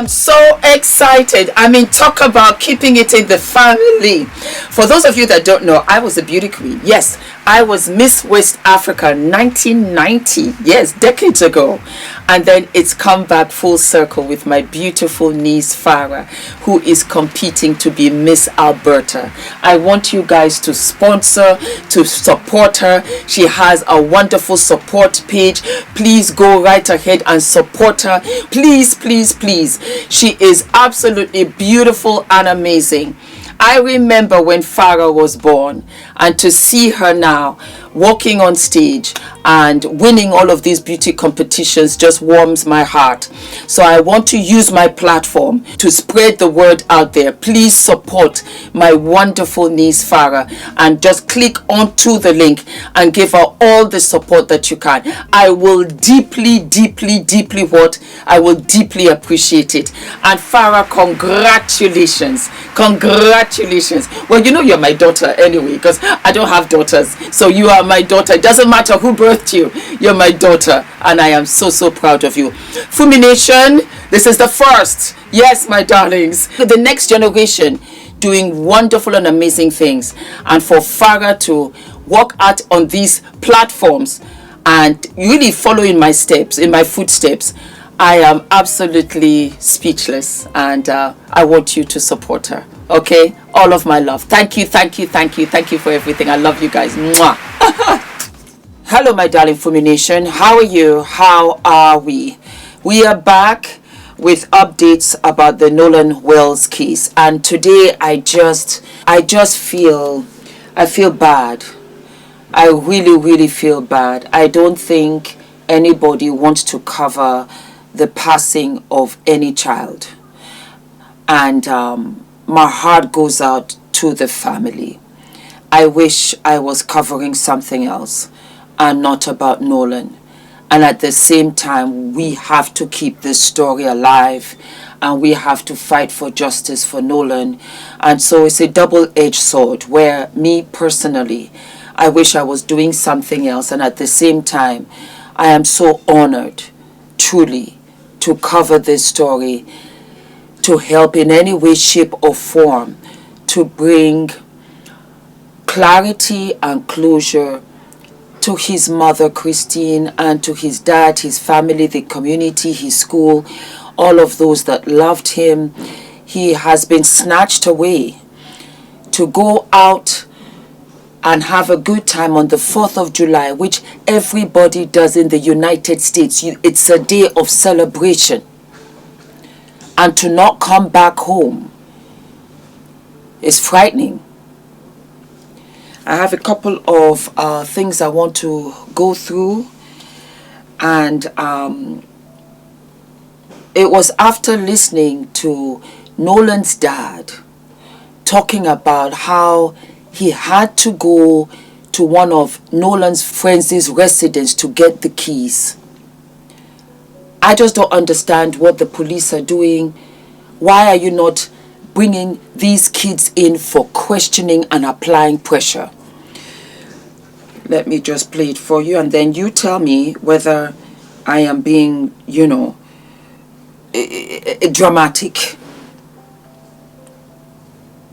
am so excited. I mean, talk about keeping it in the family. For those of you that don't know, I was a beauty queen. Yes, I was Miss West Africa 1990. Yes, decades ago. And then it's come back full circle with my beautiful niece Farah, who is competing to be Miss Alberta. I want you guys to sponsor, to support her. She has a wonderful support page. Please go right ahead and support her. Please, please, please. She is absolutely beautiful and amazing. I remember when Farah was born, and to see her now walking on stage and winning all of these beauty competitions just warms my heart. So I want to use my platform to spread the word out there. Please support my wonderful niece Farah and just click onto the link and give her all the support that you can. I will deeply, deeply, deeply I will deeply appreciate it. And Farah, congratulations. Congratulations. Well, you know you're my daughter anyway, because I don't have daughters. So you are my daughter. It doesn't matter who birthed you. You're my daughter. And I am so, so proud of you. Fumi Nation, this is the first. Yes, my darlings. The next generation doing wonderful and amazing things. And for Farah to walk out on these platforms and really follow in my steps, in my footsteps, I am absolutely speechless. And I want you to support her. Okay? All of my love. Thank you, thank you, thank you. Thank you for everything. I love you guys. Mwah. Hello, my darling Fumi Nation. How are you? How are we? We are back with updates about the Nolan Wells case. And today I just feel bad. I really, really feel bad. I don't think anybody wants to cover the passing of any child. And my heart goes out to the family. I wish I was covering something else and not about Nolan. And at the same time, we have to keep this story alive and we have to fight for justice for Nolan. And so it's a double-edged sword where me personally, I wish I was doing something else. And at the same time, I am so honored, truly, to cover this story, to help in any way, shape or form, to bring clarity and closure to his mother, Christine, and to his dad, his family, the community, his school, all of those that loved him. He has been snatched away to go out and have a good time on the 4th of July, which everybody does in the United States. It's a day of celebration. And to not come back home is frightening. I have a couple of things I want to go through. And it was after listening to Nolan's dad talking about how he had to go to one of Nolan's friends' residence to get the keys. I just don't understand what the police are doing. Why are you not bringing these kids in for questioning and applying pressure? Let me just play it for you and then you tell me whether I am being, dramatic.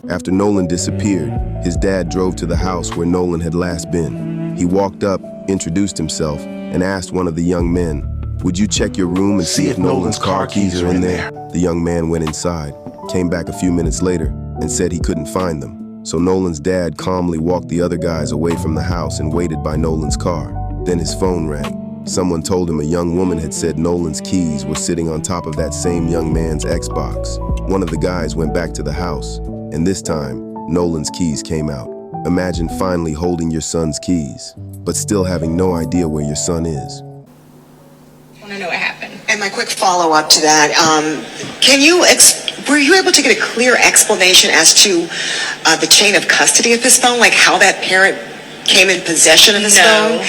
After Nolan disappeared, his dad drove to the house where Nolan had last been. He walked up, introduced himself, and asked one of the young men, "Would you check your room and see if Nolan's car keys are in there?" The young man went inside, came back a few minutes later, and said he couldn't find them. So Nolan's dad calmly walked the other guys away from the house and waited by Nolan's car. Then his phone rang. Someone told him a young woman had said Nolan's keys were sitting on top of that same young man's Xbox. One of the guys went back to the house, and this time, Nolan's keys came out. Imagine finally holding your son's keys, but still having no idea where your son is. I want to know what happened. And my quick follow-up to that, were you able to get a clear explanation as to the chain of custody of his phone, like how that parent came in possession of his phone?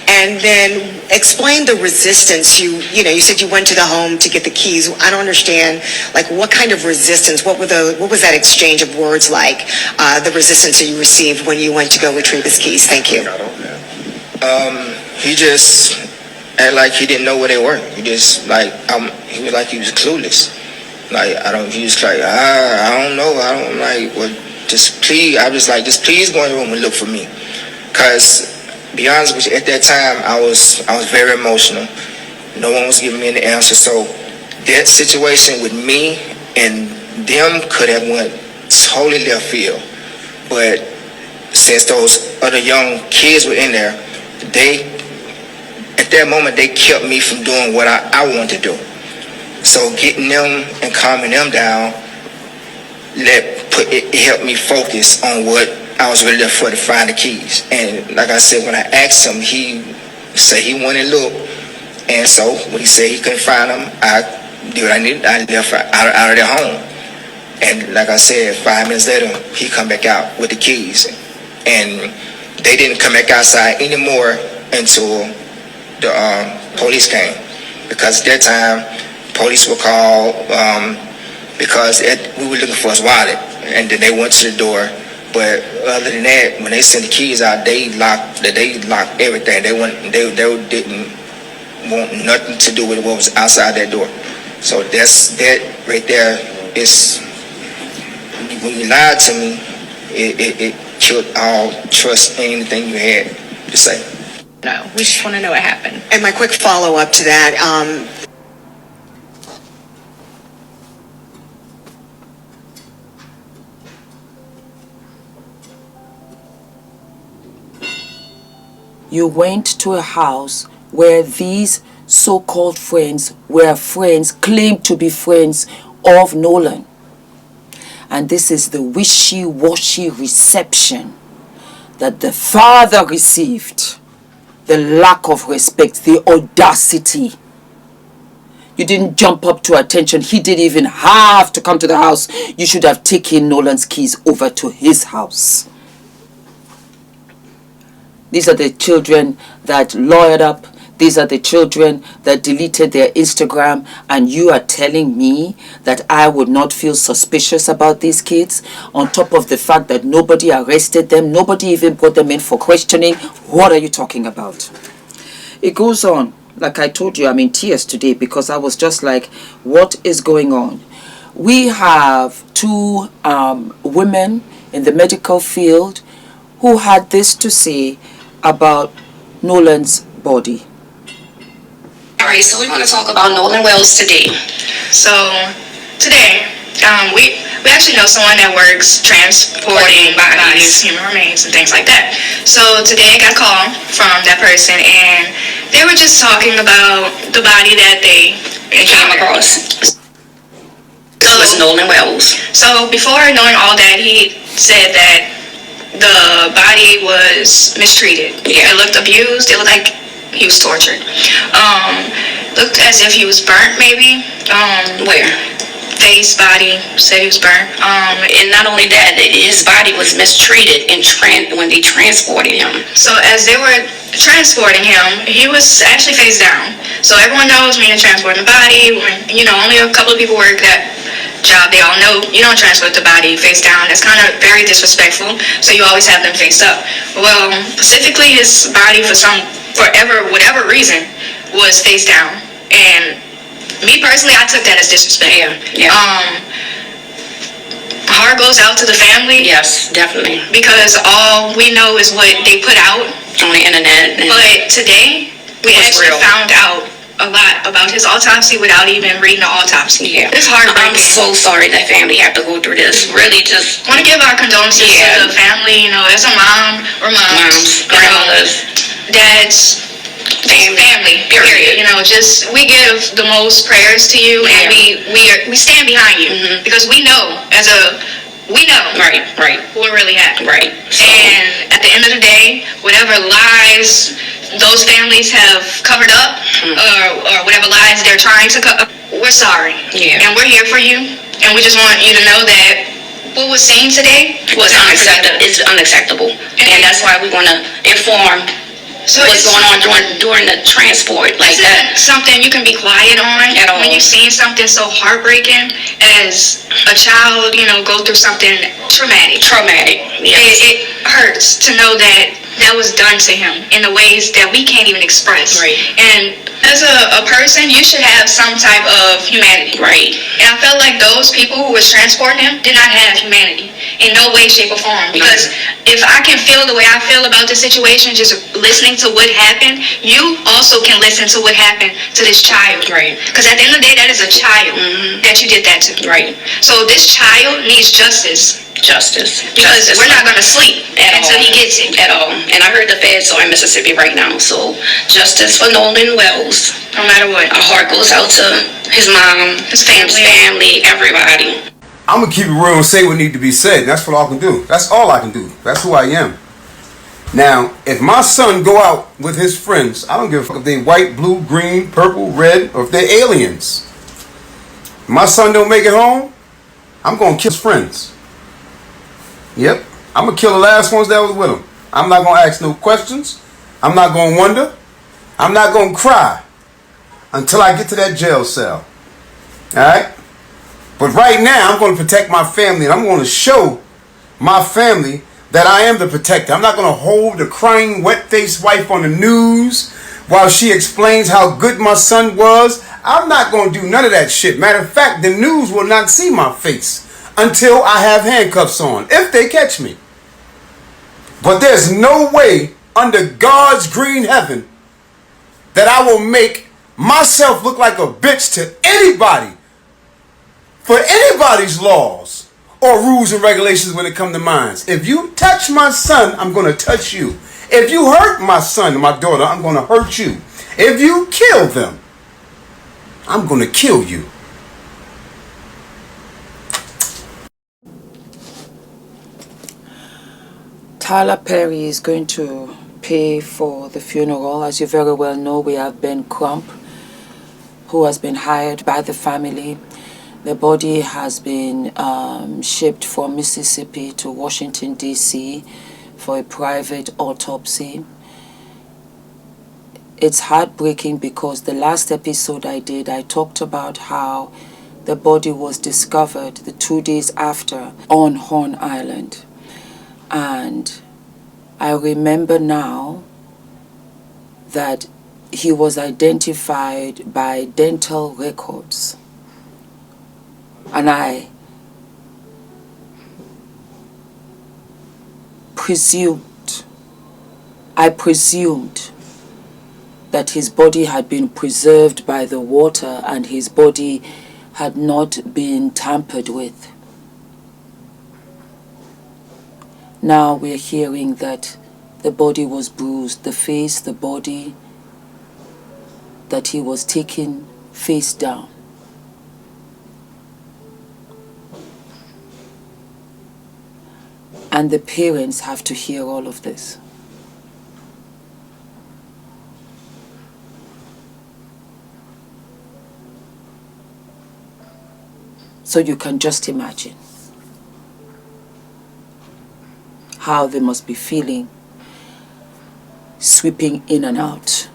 And then explain the resistance. You said you went to the home to get the keys. I don't understand, like, what kind of resistance? What was that exchange of words like? The resistance that you received when you went to go retrieve his keys. Thank you. He just acted like he didn't know where they were. He just he was clueless. Like, I don't, he was like, I don't know, I don't like, well, just please, I was like, just please go in the room and look for me. Cause, be honest with you, at that time, I was very emotional. No one was giving me any answer, so that situation with me and them could have went totally left field. But since those other young kids were in there, at that moment, they kept me from doing what I wanted to do. So getting them and calming them down, it helped me focus on what I was really there for, to find the keys. And like I said, when I asked him, he said he went and looked. And so when he said he couldn't find them, I did what I needed. I left out of their home. And like I said, 5 minutes later, he come back out with the keys. And they didn't come back outside anymore until the police came. Because at that time, police were called because we were looking for his wallet. And then they went to the door. But other than that, when they sent the keys out, they locked everything. They didn't want nothing to do with what was outside that door. So that right there is, when you lied to me, it killed all trust in anything you had to say. No, we just want to know what happened. And my quick follow-up to that, you went to a house where these so-called friends were friends, claimed to be friends of Nolan. And this is the wishy-washy reception that the father received. The lack of respect, the audacity. You didn't jump up to attention. He didn't even have to come to the house. You should have taken Nolan's keys over to his house. These are the children that lawyered up. These are the children that deleted their Instagram, and you are telling me that I would not feel suspicious about these kids, on top of the fact that nobody arrested them, nobody even brought them in for questioning. What are you talking about? It goes on. Like I told you, I'm in tears today because I was just like, what is going on? We have two women in the medical field who had this to say about Nolan's body. All right, so we want to talk about Nolan Wells today. So today, we actually know someone that works transporting bodies, human remains, and things like that. So today I got a call from that person, and they were just talking about the body that they Came across. So was Nolan Wells. So before knowing all that, he said that the body was mistreated. Yeah. It looked abused. It looked like he was tortured. Looked as if he was burnt, maybe. Where? Face, body, said he was burnt. And not only that, his body was mistreated when they transported him. So as they were transporting him, he was actually face down. So everyone knows when you're transporting the body, when, only a couple of people work that job, they all know you don't transport the body face down. That's kind of very disrespectful. So you always have them face up. Well, specifically his body whatever reason, was face down. And me personally, I took that as disrespect. Yeah. Heart goes out to the family. Yes, definitely. Because all we know is what they put out on the internet. But today, we actually found out a lot about his autopsy without even reading the autopsy. Yeah. It's heartbreaking. I'm so sorry that family had to go through this. Really, just want to give our condolences to the family. As a mom or moms, grandmothers, dads, family. Period. Just we give the most prayers to you, and we stand behind you because we know right what really happened. Right. So, and at the end of the day, whatever lies those families have covered up, or whatever lies they're trying to cover, we're sorry. Yeah. And we're here for you, and we just want you to know that what was seen today was unacceptable. It's unacceptable, and that's why we want to inform what's going on during the transport like that. Something you can be quiet on at all. When you've seen something so heartbreaking as a child, go through something traumatic. Yes. It hurts to know that was done to him in the ways that we can't even express. Right. And As a person, you should have some type of humanity. Right. And I felt like those people who was transporting him did not have humanity in no way, shape, or form. Because if I can feel the way I feel about the situation, just listening to what happened, you also can listen to what happened to this child. Right. Because at the end of the day, that is a child that you did that to. Right. So this child needs justice. Because we're not going to sleep until he gets it. At all. And I heard the feds are in Mississippi right now. So justice for Nolan Wells. No matter what. Our heart goes out to his mom, his family, everybody. I'm going to keep it real and say what needs to be said. That's what I can do. That's all I can do. That's who I am. Now, if my son go out with his friends, I don't give a fuck if they white, blue, green, purple, red, or if they're aliens. If my son don't make it home, I'm going to kill his friends. Yep, I'm going to kill the last ones that was with him. I'm not going to ask no questions. I'm not going to wonder. I'm not going to cry until I get to that jail cell. Alright? But right now, I'm going to protect my family, and I'm going to show my family that I am the protector. I'm not going to hold the crying, wet-faced wife on the news while she explains how good my son was. I'm not going to do none of that shit. Matter of fact, the news will not see my face until I have handcuffs on, if they catch me. But there's no way under God's green heaven that I will make myself look like a bitch to anybody for anybody's laws or rules and regulations when it comes to mine. If you touch my son, I'm going to touch you. If you hurt my son and my daughter, I'm going to hurt you. If you kill them, I'm going to kill you. Tyler Perry is going to pay for the funeral. As you very well know, we have Ben Crump, who has been hired by the family. The body has been shipped from Mississippi to Washington, D.C. for a private autopsy. It's heartbreaking because the last episode I did, I talked about how the body was discovered the 2 days after on Horn Island. And I remember now that he was identified by dental records. And I presumed that his body had been preserved by the water and his body had not been tampered with. Now we're hearing that the body was bruised, the face, the body, that he was taken face down. And the parents have to hear all of this. So you can just imagine how they must be feeling, sweeping in and out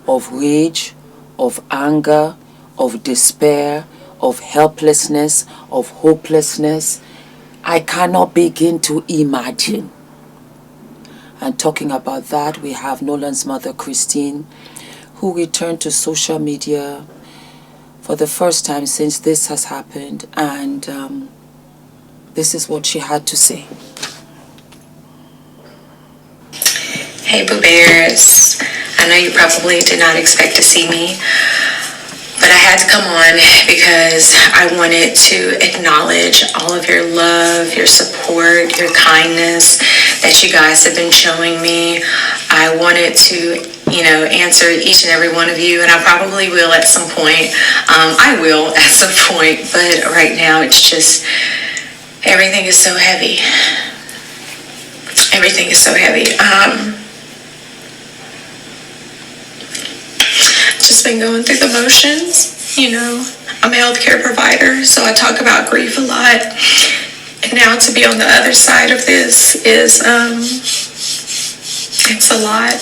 of rage, of anger, of despair, of helplessness, of hopelessness. I cannot begin to imagine. And talking about that, we have Nolan's mother, Christine, who returned to social media for the first time since this has happened. And this is what she had to say. Hey Boo Bears, I know you probably did not expect to see me, but I had to come on because I wanted to acknowledge all of your love, your support, your kindness that you guys have been showing me. I wanted to, answer each and every one of you, and I probably will at some point. I will at some point, but right now it's just, everything is so heavy. Everything is so heavy. Just been going through the motions. I'm a healthcare provider, so I talk about grief a lot. And now to be on the other side of this is, it's a lot.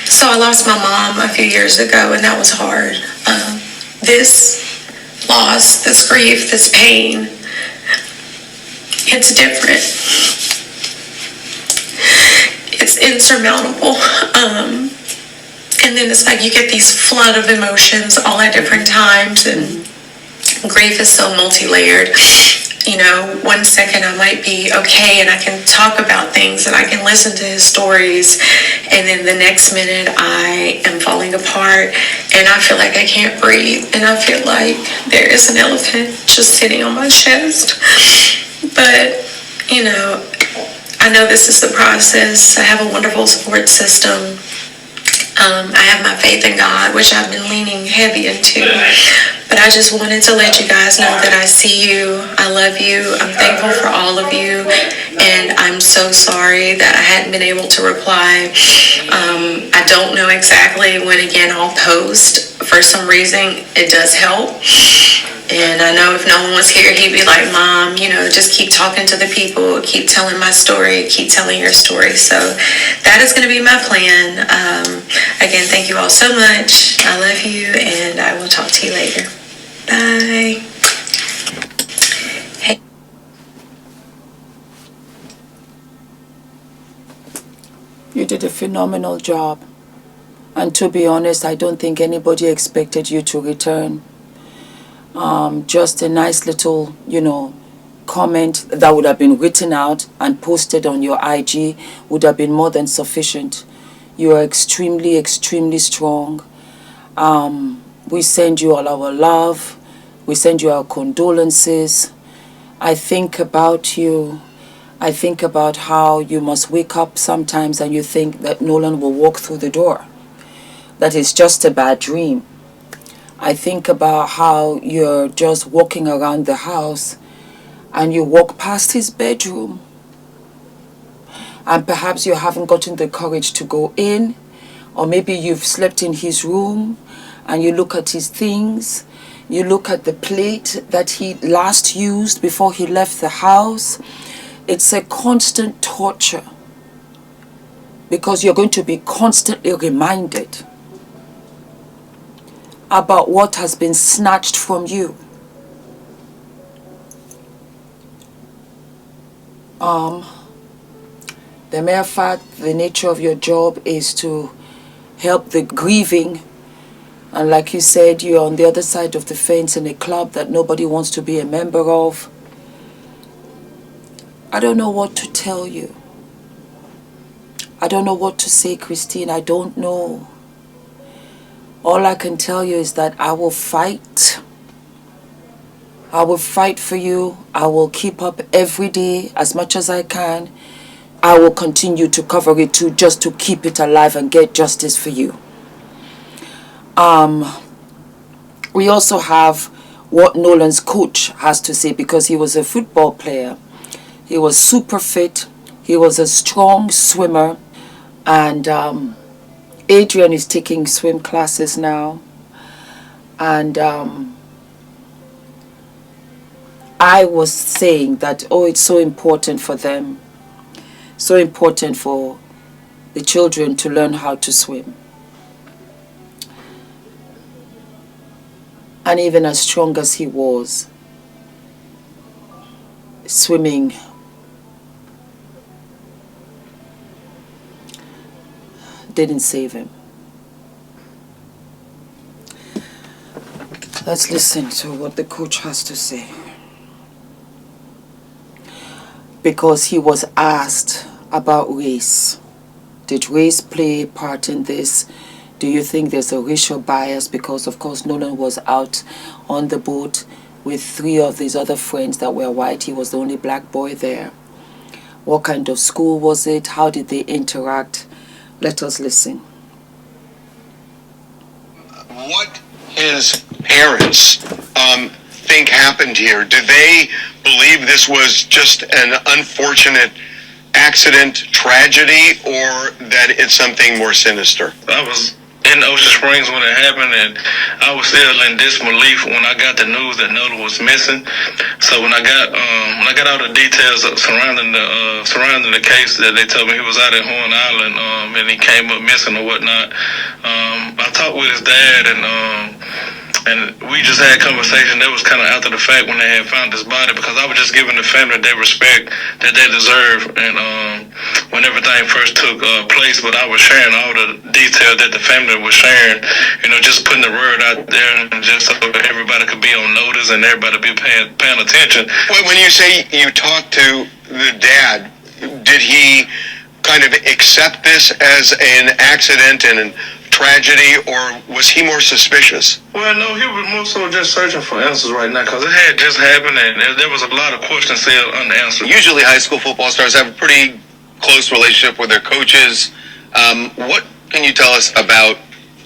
So I lost my mom a few years ago, and that was hard. This loss, this grief, this pain, it's different. It's insurmountable. And then it's like you get these flood of emotions all at different times, and grief is so multi-layered. You know, one second I might be okay and I can talk about things and I can listen to his stories, and then the next minute I am falling apart and I feel like I can't breathe, and I feel like there is an elephant just sitting on my chest. But, you know, I know this is the process. I have a wonderful support system. I have my faith in God, which I've been leaning heavy into. But I just wanted to let you guys know that I see you. I love you. I'm thankful for all of you. And I'm so sorry that I hadn't been able to reply. I don't know exactly when again I'll post. For some reason, it does help. And I know if Nolan was here, he'd be like, Mom, you know, just keep talking to the people, keep telling my story, keep telling your story. So that is going to be my plan. Again, thank you all so much. I love you, and I will talk to you later. Bye. Hey. You did a phenomenal job. And to be honest, I don't think anybody expected you to return. Just a nice little, you know, comment that would have been written out and posted on your IG would have been more than sufficient. You are extremely, extremely strong. We send you all our love. We send you our condolences. I think about you. I think about how you must wake up sometimes and you think that Nolan will walk through the door. That is just a bad dream. I think about how you're just walking around the house and you walk past his bedroom and perhaps you haven't gotten the courage to go in, or maybe you've slept in his room and you look at his things, you look at the plate that he last used before he left the house. It's a constant torture because you're going to be constantly reminded about what has been snatched from you. The mere fact, the nature of your job is to help the grieving, and like you said, you're on the other side of the fence in a club that nobody wants to be a member of. I don't know what to tell you. I don't know what to say, Christine. I don't know. All I can tell you is that I will fight. I will fight for you. I will keep up every day as much as I can. I will continue to cover it too, just to keep it alive and get justice for you. We also have what Nolan's coach has to say, because he was a football player. He was super fit. He was a strong swimmer. And Adrian is taking swim classes now, and I was saying that, oh, it's so important for them, so important for the children to learn how to swim. And even as strong as he was, swimming didn't save him. Let's listen to what the coach has to say. Because he was asked about race. Did race play a part in this? Do you think there's a racial bias? Because of course Nolan was out on the boat with 3 of his other friends that were white. He was the only black boy there. What kind of school was it? How did they interact? Let us listen. What his parents think happened here? Do they believe this was just an unfortunate accident, tragedy, or that it's something more sinister? I was in Ocean Springs when it happened, and I was still in disbelief when I got the news that Nolan was missing. So when I got all the details surrounding the case, that they told me he was out at Horn Island, and he came up missing or whatnot. I talked with his dad, and and we just had conversation. That was kind of after the fact when they had found his body, because I was just giving the family their respect that they deserve, and when everything first took place, but I was sharing all the detail that the family was sharing, just putting the word out there, and just so everybody could be on notice and everybody be paying attention. When you say you talked to the dad, did he kind of accept this as an accident and tragedy, or was he more suspicious? Well, no, he was more so just searching for answers right now, because it had just happened and there was a lot of questions still unanswered. Usually high school football stars have a pretty close relationship with their coaches. What can you tell us about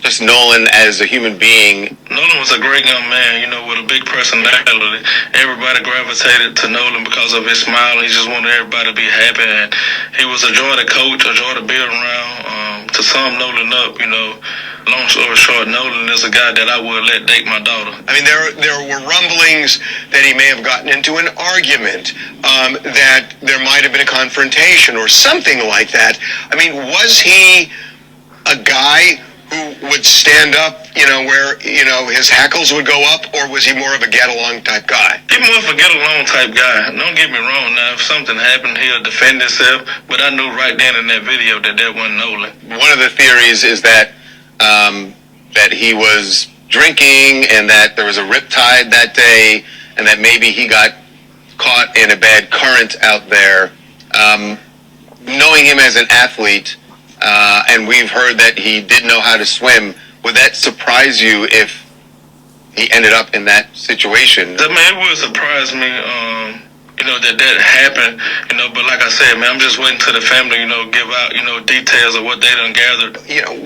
just Nolan as a human being? Nolan was a great young man, with a big personality. Everybody gravitated to Nolan because of his smile. He just wanted everybody to be happy, and he was a joy to coach, a joy to be around. To sum Nolan up, long story short, Nolan is a guy that I would let date my daughter. I mean, there were rumblings that he may have gotten into an argument, that there might have been a confrontation or something like that. I mean, was he a guy who would stand up, where, his hackles would go up, or was he more of a get-along type guy? He's more of a get-along type guy. Don't get me wrong. Now, if something happened, he'll defend himself, but I knew right then in that video that wasn't Nolan. One of the theories is that that he was drinking and that there was a riptide that day and that maybe he got caught in a bad current out there. Knowing him as an athlete, and we've heard that he did know how to swim, would that surprise you if he ended up in that situation? I mean, it would surprise me, that happened, but like I said, man, I'm just waiting till the family, give out, details of what they done gathered.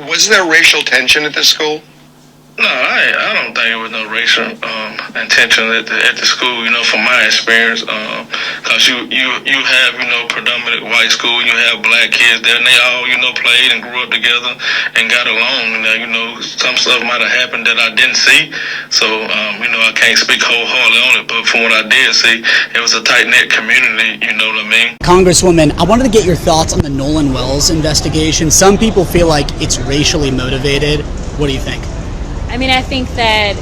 Was there racial tension at the school? No, I don't think it was no racial intention at the school, from my experience, because you have, predominant white school, you have black kids there, and they all, played and grew up together and got along, and, some stuff might have happened that I didn't see, so, I can't speak wholeheartedly on it, but from what I did see, it was a tight-knit community, you know what I mean? Congresswoman, I wanted to get your thoughts on the Nolan Wells investigation. Some people feel like it's racially motivated. What do you think? I mean, I think that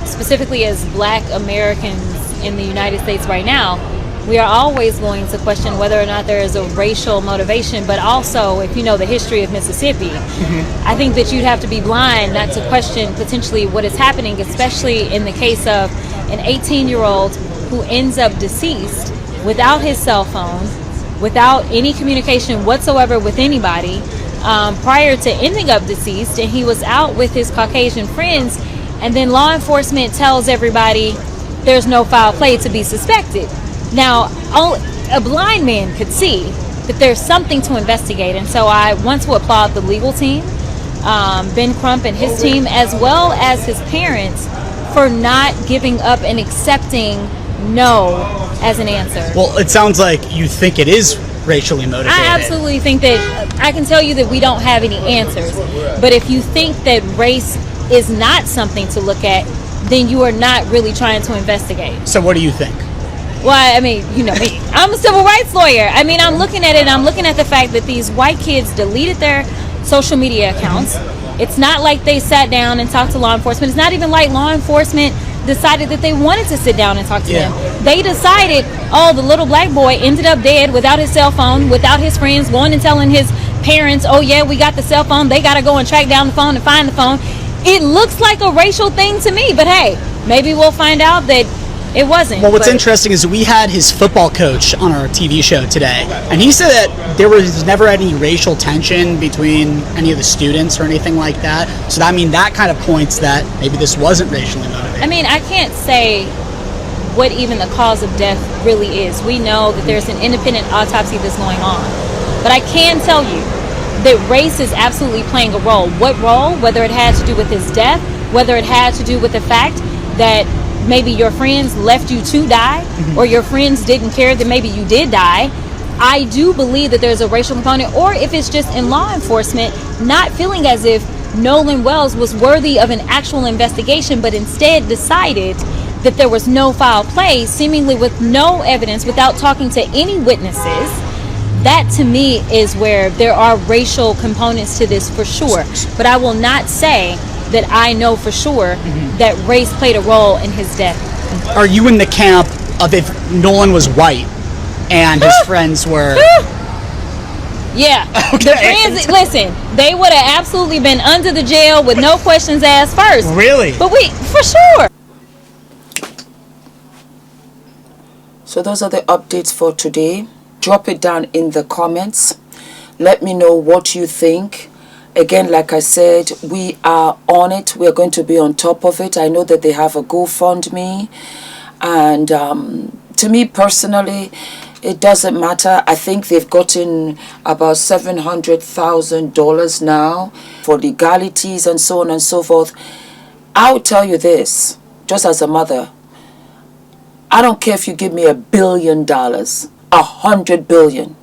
specifically as Black Americans in the United States right now, we are always going to question whether or not there is a racial motivation, but also if you know the history of Mississippi, I think that you'd have to be blind not to question potentially what is happening, especially in the case of an 18-year-old who ends up deceased without his cell phone, without any communication whatsoever with anybody, prior to ending up deceased, and he was out with his Caucasian friends, and then law enforcement tells everybody there's no foul play to be suspected. Now, a blind man could see that there's something to investigate, and so I want to applaud the legal team, Ben Crump and his team, as well as his parents, for not giving up and accepting no as an answer. Well, it sounds like you think it is racially motivated. I absolutely think that, I can tell you that we don't have any answers, but if you think that race is not something to look at, then you are not really trying to investigate. So what do you think? Well, I mean, you know me. I'm a civil rights lawyer. I mean, I'm looking at it, I'm looking at the fact that these white kids deleted their social media accounts. It's not like they sat down and talked to law enforcement. It's not even like law enforcement decided that they wanted to sit down and talk to them. They decided, oh, the little black boy ended up dead without his cell phone, without his friends, going and telling his parents, oh yeah, we got the cell phone. They got to go and track down the phone and find the phone. It looks like a racial thing to me, but hey, maybe we'll find out that it wasn't. Well, what's interesting is we had his football coach on our TV show today, and he said that there was never any racial tension between any of the students or anything like that. So, I mean, that kind of points that maybe this wasn't racially motivated. I mean, I can't say what even the cause of death really is. We know that there's an independent autopsy that's going on. But I can tell you that race is absolutely playing a role. What role? Whether it had to do with his death, whether it had to do with the fact that maybe your friends left you to die, or your friends didn't care that maybe you did die. I do believe that there's a racial component, or if it's just in law enforcement not feeling as if Nolan Wells was worthy of an actual investigation, but instead decided that there was no foul play, seemingly with no evidence, without talking to any witnesses. That to me is where there are racial components to this for sure. But I will not say that I know for sure that race played a role in his death. Are you in the camp of if Nolan was white and his friends were... Yeah. Okay. Listen, they would have absolutely been under the jail with no questions asked first. Really? But for sure. So those are the updates for today. Drop it down in the comments. Let me know what you think. Again, like I said, we are on it. We're going to be on top of it. I know that they have a GoFundMe. And to me personally, it doesn't matter. I think they've gotten about $700,000 now for legalities and so on and so forth. I'll tell you this, just as a mother, I don't care if you give me $1 billion, 100 billion,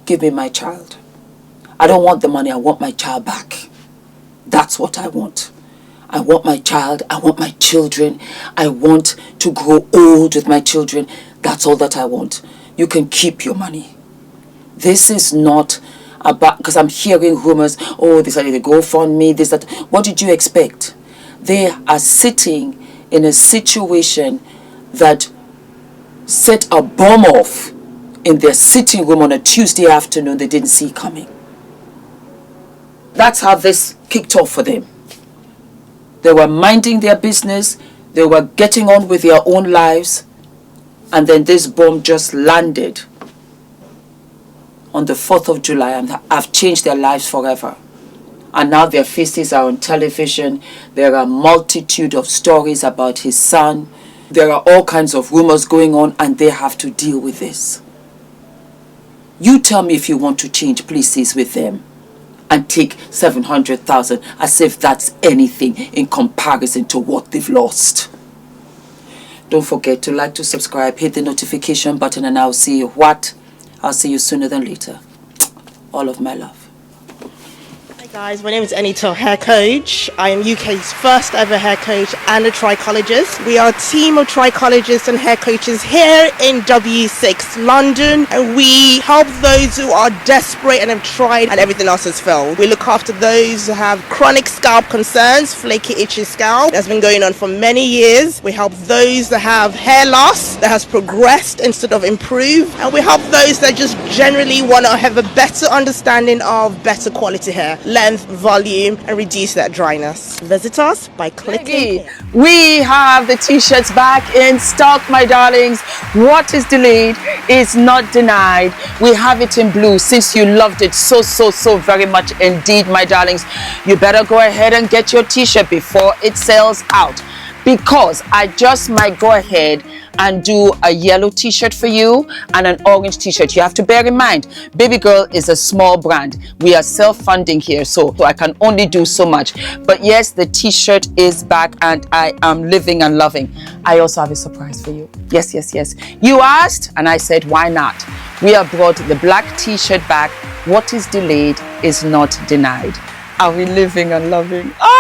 give me my child. I don't want the money, I want my child back. That's what I want. I want my child, I want my children. I want to grow old with my children. That's all that I want. You can keep your money. This is not about, because I'm hearing rumors, oh, this is the GoFundMe, this, that. What did you expect? They are sitting in a situation that set a bomb off in their sitting room on a Tuesday afternoon they didn't see coming. That's how this kicked off for them. They were minding their business, they were getting on with their own lives, and then this bomb just landed on the 4th of July and have changed their lives forever. And now their faces are on television. There are a multitude of stories about his son. There are all kinds of rumors going on, and they have to deal with this. You tell me if you want to change places with them and take 700,000 as if that's anything in comparison to what they've lost. Don't forget to like, to subscribe, hit the notification button, and I'll see you I'll see you sooner than later. All of my love. Hi guys, my name is ENITAN, hair coach. I am UK's first ever hair coach and a trichologist. We are a team of trichologists and hair coaches here in W6 London, and we help those who are desperate and have tried and everything else has failed. We look after those who have chronic scalp concerns, flaky, itchy scalp that's been going on for many years. We help those that have hair loss that has progressed instead of improved, and we help those that just generally want to have a better understanding of better quality hair, length, volume, and reduce that dryness. Visit us by clicking. We have the t-shirts back in stock, my darlings. What is delayed is not denied. We have it in blue. Since you loved it so very much indeed, my darlings, you better go ahead and get your t-shirt before it sells out, because I just might go ahead and do a yellow t-shirt for you and an orange t-shirt. You have to bear in mind, Baby Girl is a small brand. We are self-funding here, so I can only do so much. But yes, the t-shirt is back and I am living and loving. I also have a surprise for you. Yes. You asked and I said, why not? We have brought the black t-shirt back. What is delayed is not denied. Are we living and loving? Oh!